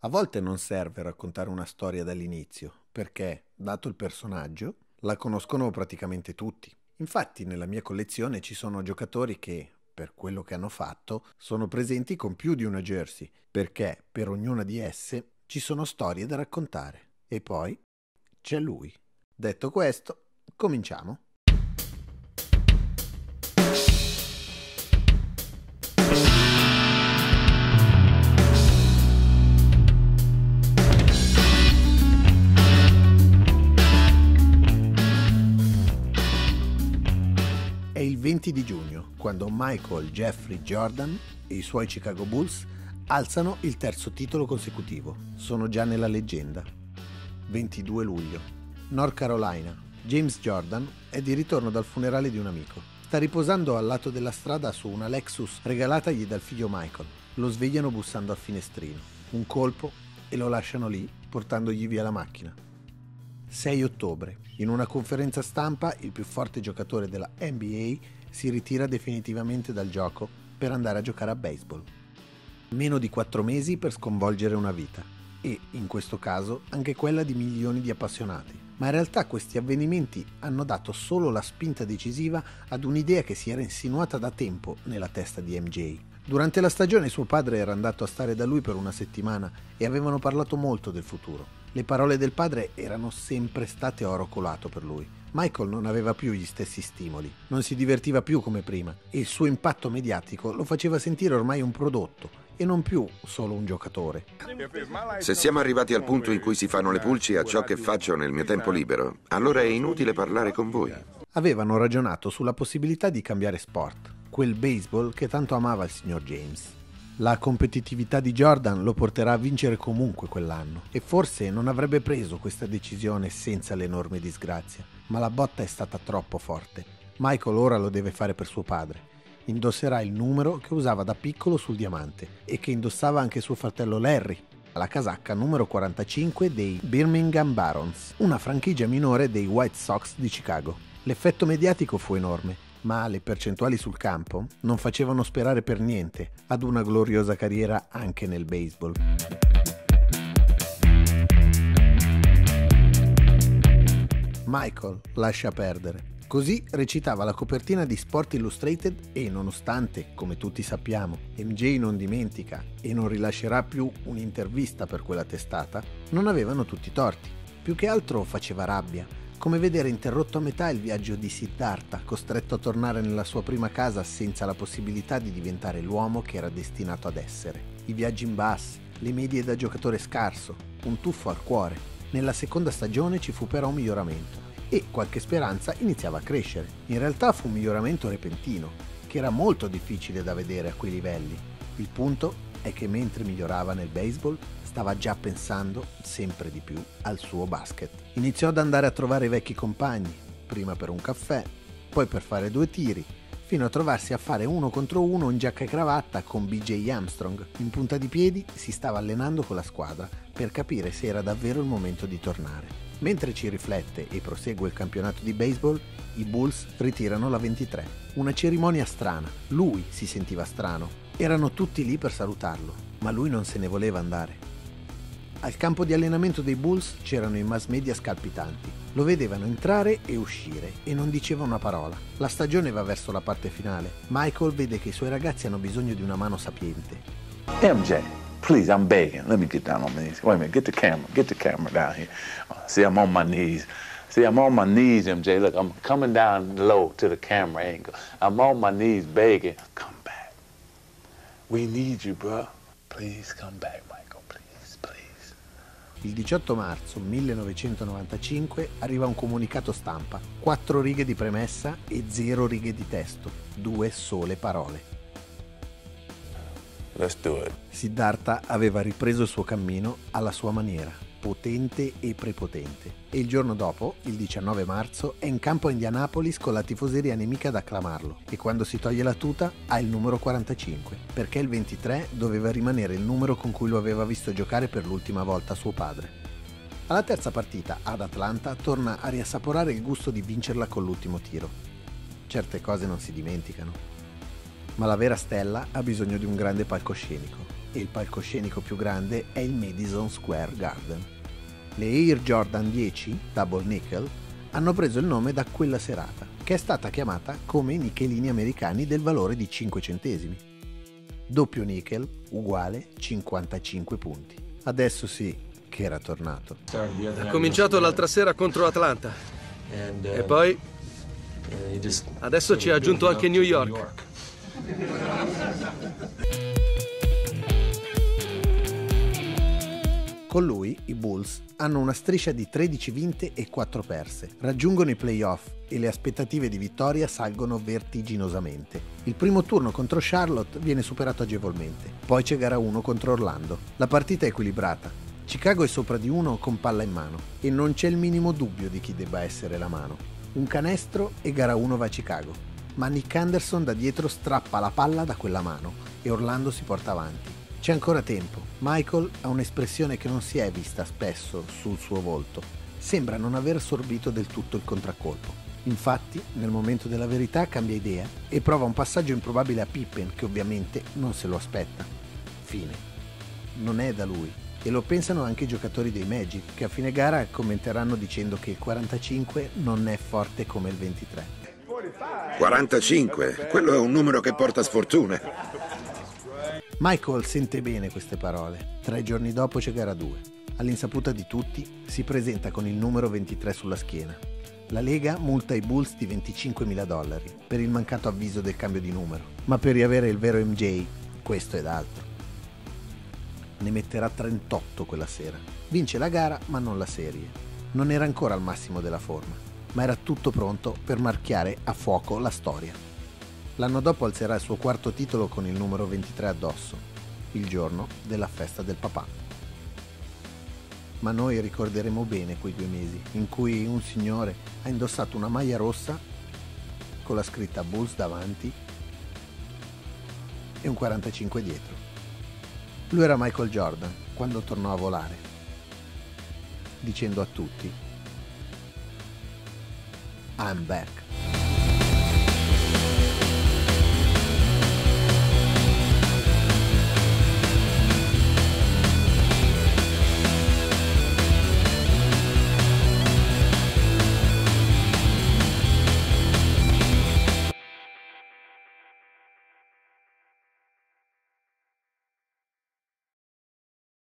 A volte non serve raccontare una storia dall'inizio, perché, dato il personaggio, la conoscono praticamente tutti. Infatti, nella mia collezione ci sono giocatori che, per quello che hanno fatto, sono presenti con più di una jersey, perché per ognuna di esse ci sono storie da raccontare. E poi c'è lui. Detto questo, cominciamo. È il 20 di giugno, quando Michael Jeffrey Jordan e i suoi Chicago Bulls alzano il terzo titolo consecutivo. Sono già nella leggenda. 22 luglio. North Carolina. James Jordan è di ritorno dal funerale di un amico. Sta riposando al lato della strada su una Lexus regalatagli dal figlio Michael. Lo svegliano bussando al finestrino. Un colpo e lo lasciano lì, portandogli via la macchina. 6 ottobre. In una conferenza stampa, il più forte giocatore della NBA si ritira definitivamente dal gioco per andare a giocare a baseball. Meno di 4 mesi per sconvolgere una vita, e, in questo caso, anche quella di milioni di appassionati. Ma in realtà questi avvenimenti hanno dato solo la spinta decisiva ad un'idea che si era insinuata da tempo nella testa di MJ. Durante la stagione suo padre era andato a stare da lui per una settimana e avevano parlato molto del futuro. Le parole del padre erano sempre state oro colato per lui. Michael non aveva più gli stessi stimoli, non si divertiva più come prima e il suo impatto mediatico lo faceva sentire ormai un prodotto e non più solo un giocatore. Se siamo arrivati al punto in cui si fanno le pulci a ciò che faccio nel mio tempo libero, allora è inutile parlare con voi. Avevano ragionato sulla possibilità di cambiare sport, quel baseball che tanto amava il signor James. La competitività di Jordan lo porterà a vincere comunque quell'anno e forse non avrebbe preso questa decisione senza l'enorme disgrazia, ma la botta è stata troppo forte. Michael ora lo deve fare per suo padre. Indosserà il numero che usava da piccolo sul diamante e che indossava anche suo fratello Larry, la casacca numero 45 dei Birmingham Barons, una franchigia minore dei White Sox di Chicago. L'effetto mediatico fu enorme, ma le percentuali sul campo non facevano sperare per niente ad una gloriosa carriera anche nel baseball. Michael lascia perdere. Così recitava la copertina di Sport Illustrated e, nonostante, come tutti sappiamo, MJ non dimentica e non rilascerà più un'intervista per quella testata, non avevano tutti i torti. Più che altro faceva rabbia, come vedere interrotto a metà il viaggio di Siddhartha, costretto a tornare nella sua prima casa senza la possibilità di diventare l'uomo che era destinato ad essere. I viaggi in bus, le medie da giocatore scarso, un tuffo al cuore. Nella seconda stagione ci fu però un miglioramento e qualche speranza iniziava a crescere. In realtà fu un miglioramento repentino, che era molto difficile da vedere a quei livelli. Il punto è che mentre migliorava nel baseball, stava già pensando sempre di più al suo basket. Iniziò ad andare a trovare i vecchi compagni, prima per un caffè, poi per fare 2 tiri, fino a trovarsi a fare 1 contro 1 in giacca e cravatta con BJ Armstrong. In punta di piedi si stava allenando con la squadra per capire se era davvero il momento di tornare. Mentre ci riflette e prosegue il campionato di baseball, i Bulls ritirano la 23. Una cerimonia strana. Lui si sentiva strano. Erano tutti lì per salutarlo, ma lui non se ne voleva andare. Al campo di allenamento dei Bulls c'erano i mass media scalpitanti. Lo vedevano entrare e uscire e non diceva una parola. La stagione va verso la parte finale. Michael vede che i suoi ragazzi hanno bisogno di una mano sapiente. MJ, please, I'm begging. Let me get down on my knees. Wait a minute, get the camera down here. See, I'm on my knees. See, I'm on my knees, MJ. Look, I'm coming down low to the camera angle. I'm on my knees begging. Come back. We need you, bro. Please come back, Michael. Please, please. Il 18 marzo 1995 arriva un comunicato stampa, 4 righe di premessa e 0 righe di testo, 2 sole parole. Let's do it. Siddhartha aveva ripreso il suo cammino alla sua maniera, potente e prepotente, e il giorno dopo, il 19 marzo, è in campo a Indianapolis con la tifoseria nemica ad acclamarlo e quando si toglie la tuta ha il numero 45, perché il 23 doveva rimanere il numero con cui lo aveva visto giocare per l'ultima volta suo padre. Alla terza partita, ad Atlanta, torna a riassaporare il gusto di vincerla con l'ultimo tiro. Certe cose non si dimenticano. Ma la vera stella ha bisogno di un grande palcoscenico. e il palcoscenico più grande è il Madison Square Garden. Le Air Jordan 10 Double Nickel hanno preso il nome da quella serata, che è stata chiamata come i nickelini americani del valore di 5 centesimi. Doppio nickel uguale 55 punti. Adesso sì che era tornato. Ha cominciato l'altra sera contro Atlanta e poi adesso ci ha aggiunto anche New York. Con lui i Bulls hanno una striscia di 13 vinte e 4 perse, raggiungono i playoff e le aspettative di vittoria salgono vertiginosamente. Il primo turno contro Charlotte viene superato agevolmente, poi c'è gara 1 contro Orlando. La partita è equilibrata, Chicago è sopra di uno con palla in mano e non c'è il minimo dubbio di chi debba essere la mano. Un canestro e gara 1 va a Chicago, ma Nick Anderson da dietro strappa la palla da quella mano e Orlando si porta avanti. C'è ancora tempo. Michael ha un'espressione che non si è vista spesso sul suo volto. Sembra non aver assorbito del tutto il contraccolpo. Infatti, nel momento della verità cambia idea e prova un passaggio improbabile a Pippen che ovviamente non se lo aspetta. Fine. Non è da lui. E lo pensano anche i giocatori dei Magic, che a fine gara commenteranno dicendo che il 45 non è forte come il 23. 45? Quello è un numero che porta sfortuna. Michael sente bene queste parole. 3 giorni dopo c'è gara 2. All'insaputa di tutti si presenta con il numero 23 sulla schiena. La Lega multa i Bulls di $25.000 per il mancato avviso del cambio di numero, ma per riavere il vero MJ questo ed altro. Ne metterà 38 quella sera. Vince la gara ma non la serie. Non era ancora al massimo della forma, ma era tutto pronto per marchiare a fuoco la storia. L'anno dopo alzerà il suo quarto titolo con il numero 23 addosso, il giorno della festa del papà. Ma noi ricorderemo bene quei 2 mesi in cui un signore ha indossato una maglia rossa con la scritta Bulls davanti e un 45 dietro. Lui era Michael Jordan quando tornò a volare, dicendo a tutti: I'm back.